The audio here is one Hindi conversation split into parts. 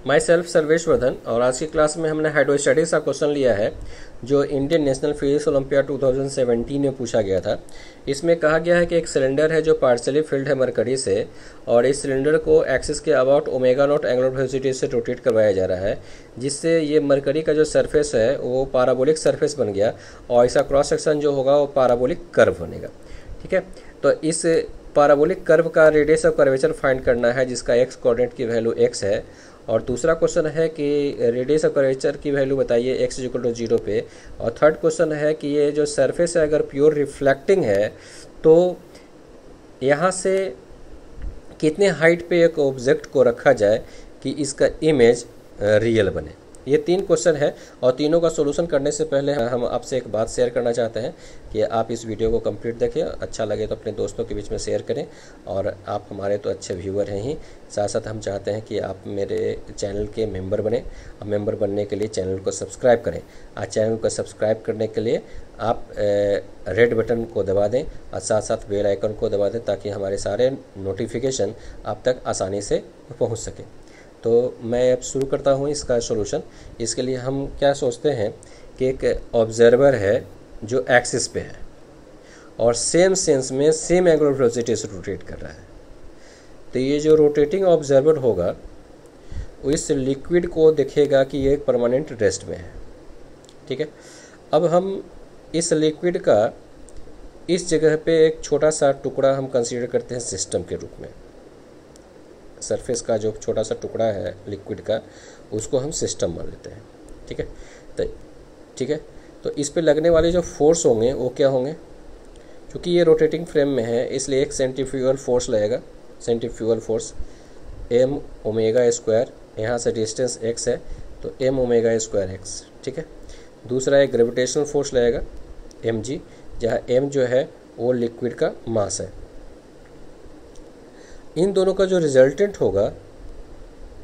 My self Sarvesh Vardhan. और आज की क्लास में हमने हाइड्रोस्टैटिक्स का क्वेश्चन लिया है जो इंडियन नेशनल फिजिक्स ओलंपियाड 2017 में पूछा गया था। इसमें कहा गया है कि एक सिलेंडर है जो पार्शियली फिल्ड है मरकरी से, और इस सिलेंडर को एक्सिस के about omega naught angular velocity से रोटेट करवाया जा रहा है, जिससे ये मरकरी का जो सरफेस है वो पैराबोलिक सरफेस बन गया और इसका क्रॉस सेक्शन जो होगा वो पैराबोलिक कर्व बनेगा। ठीक है, तो इस पैराबोलिक कर्व का रेडियस ऑफ कर्वेचर फाइंड करना है जिसका एक्स कोऑर्डिनेट की वैल्यू एक्स है। और दूसरा क्वेश्चन है कि रेडियस ऑफ कर्वेचर की वैल्यू बताइए एक्स इक्वल टू 0 पे। और थर्ड क्वेश्चन है कि ये जो सरफेस है अगर प्योर रिफ्लेक्टिंग है तो यहाँ से कितने हाइट पे एक ऑब्जेक्ट को रखा जाए कि इसका इमेज रियल बने। ये 3 क्वेश्चन है और तीनों का सॉल्यूशन करने से पहले हम आपसे एक बात शेयर करना चाहते हैं कि आप इस वीडियो को कंप्लीट देखें, अच्छा लगे तो अपने दोस्तों के बीच में शेयर करें। और आप हमारे तो अच्छे व्यूअर हैं ही, साथ साथ हम चाहते हैं कि आप मेरे चैनल के मेंबर बने। और मेंबर बनने के लिए चैनल को सब्सक्राइब करें। आज चैनल को सब्सक्राइब करने के लिए आप रेड बटन को दबा दें और साथ साथ बेल आइकन को दबा दें ताकि हमारे सारे नोटिफिकेशन आप तक आसानी से पहुँच सकें। तो मैं अब शुरू करता हूँ इसका सॉल्यूशन। इसके लिए हम क्या सोचते हैं कि एक ऑब्जर्वर है जो एक्सिस पे है और सेम सेंस में सेम एंगुलर वेलोसिटी से रोटेट कर रहा है। तो ये जो रोटेटिंग ऑब्जर्वर होगा वो इस लिक्विड को देखेगा कि ये एक परमानेंट रेस्ट में है। ठीक है, अब हम इस लिक्विड का इस जगह पे एक छोटा सा टुकड़ा हम कंसीडर करते हैं सिस्टम के रूप में। सरफेस का जो छोटा सा टुकड़ा है लिक्विड का उसको हम सिस्टम मान लेते हैं। ठीक है, तो इस पे लगने वाले जो फोर्स होंगे वो क्या होंगे, क्योंकि ये रोटेटिंग फ्रेम में है इसलिए एक सेंट्रीफ्यूगल फोर्स लगेगा। Centrifugal force m omega square, यहाँ से डिस्टेंस x है तो m ओमेगा स्क्वायर x। ठीक है, दूसरा एक ग्रेविटेशनल फोर्स लगेगा mg, जहाँ m जो है वो लिक्विड का मास है। इन दोनों का जो रिजल्टेंट होगा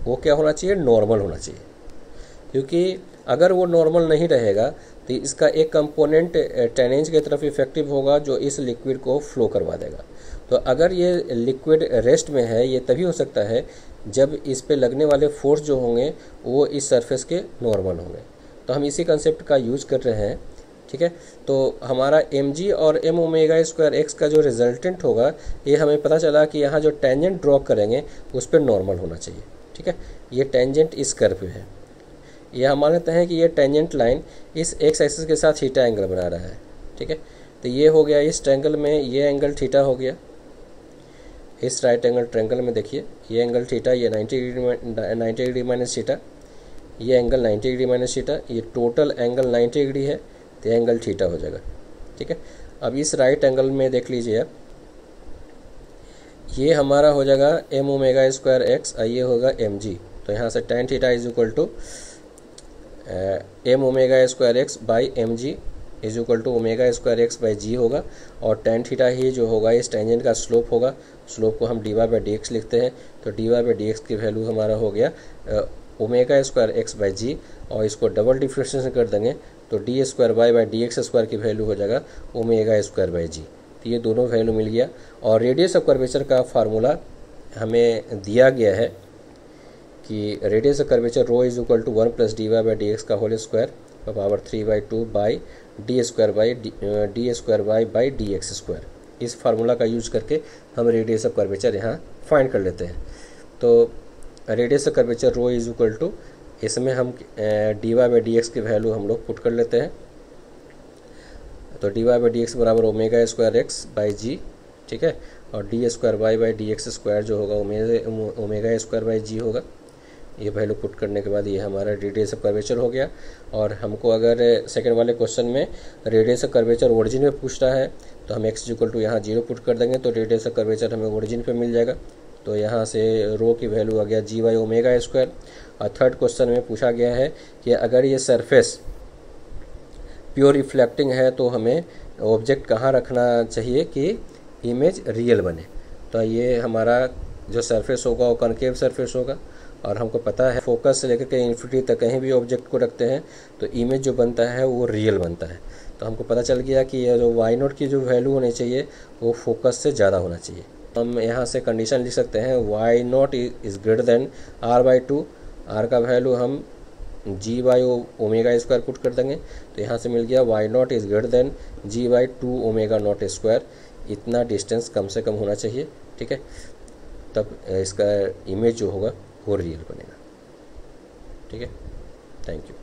वो क्या होना चाहिए, नॉर्मल होना चाहिए। क्योंकि अगर वो नॉर्मल नहीं रहेगा तो इसका एक कंपोनेंट टेनेंज की तरफ इफेक्टिव होगा जो इस लिक्विड को फ्लो करवा देगा। तो अगर ये लिक्विड रेस्ट में है ये तभी हो सकता है जब इस पे लगने वाले फोर्स जो होंगे वो इस सरफेस के नॉर्मल होंगे। तो हम इसी कंसेप्ट का यूज़ कर रहे हैं। ठीक है, तो हमारा mg और m ओमेगा स्क्वायर x का जो रिजल्टेंट होगा ये हमें पता चला कि यहाँ जो टेंजेंट ड्रॉ करेंगे उस पर नॉर्मल होना चाहिए। ठीक है, ये टेंजेंट इस कर्व पे है। ये हम मानते हैं कि ये टेंजेंट लाइन इस x एक्सिस के साथ थीटा एंगल बना रहा है। ठीक है, तो ये हो गया इस ट्रायंगल में ये एंगल थीटा हो गया। इस राइट एंगल ट्रायंगल में देखिए ये एंगल थीटा, ये 90 डिग्री माइनस थीटा, ये एंगल 90 डिग्री माइनस थीटा, ये टोटल एंगल 90 डिग्री है तो एंगल थीटा हो जाएगा। ठीक है, अब इस राइट एंगल में देख लीजिए आप, ये हमारा हो जाएगा m ओमेगा स्क्वायर x और ये होगा mg। तो यहाँ से tan theta is equal to m omega square x by mg is equal to omega square x by g होगा। और tan थीटा ही जो होगा इस टेंजेंट का स्लोप होगा। स्लोप को हम dy बाई dx लिखते हैं, तो dy बाई dx की वैल्यू हमारा हो गया omega square x by G, और इसको डबल डिफ्रेंशिएशन कर देंगे तो D square Y by D X square की वैल्यू हो जाएगा ओमेगा स्क्वायर बाई जी। तो ये दोनों वैल्यू मिल गया। और रेडियस ऑफ कर्वेचर का फार्मूला हमें दिया गया है कि radius of curvature rho is equal to 1 plus D Y by D X का whole square power 3/2 by D square Y by D X square. इस फार्मूला का यूज करके हम रेडियस ऑफ कर्वेचर यहाँ फाइंड कर लेते हैं। तो radius of curvature rho is equal to, इसमें हम D Y by D x की वैल्यू हम लोग पुट कर लेते हैं। तो D Y by D X बराबर omega square X by G. ठीक है, और D square Y by D X square जो होगा ओमेगा स्क्वायर बाई जी होगा। ये वैल्यू पुट करने के बाद ये हमारा रेडियस ऑफ कर्वेचर हो गया। और हमको अगर सेकंड वाले क्वेश्चन में रेडियस ऑफ कर्वेचर ओरिजिन में पूछ रहा है तो हम एक्स इक्वल टू यहाँ 0 पुट कर देंगे तो रेडियस ऑफ कर्वेचर हमें ओरिजिन पे मिल जाएगा। तो यहाँ से रो की वैल्यू आ गया जी वाई ओमेगा स्क्वायर। और थर्ड क्वेश्चन में पूछा गया है कि अगर ये सरफेस प्योर रिफ्लेक्टिंग है तो हमें ऑब्जेक्ट कहाँ रखना चाहिए कि इमेज रियल बने। तो ये हमारा जो सरफेस होगा वो कनकेव सरफेस होगा और हमको पता है फोकस से लेकर के इन्फिनिटी तक कहीं भी ऑब्जेक्ट को रखते हैं तो इमेज जो बनता है वो रियल बनता है। तो हमको पता चल गया कि ये जो वाई नॉट की जो वैल्यू होनी चाहिए वो फोकस से ज़्यादा होना चाहिए। हम यहाँ से कंडीशन लिख सकते हैं Y not is greater than r/2 R का वैल्यू हम G by omega square put कर देंगे, तो यहाँ से मिल गया Y not is greater than G by 2 omega not square. इतना डिस्टेंस कम से कम होना चाहिए, ठीक है, तब इसका इमेज जो होगा वो रियल बनेगा। ठीक है, थैंक यू।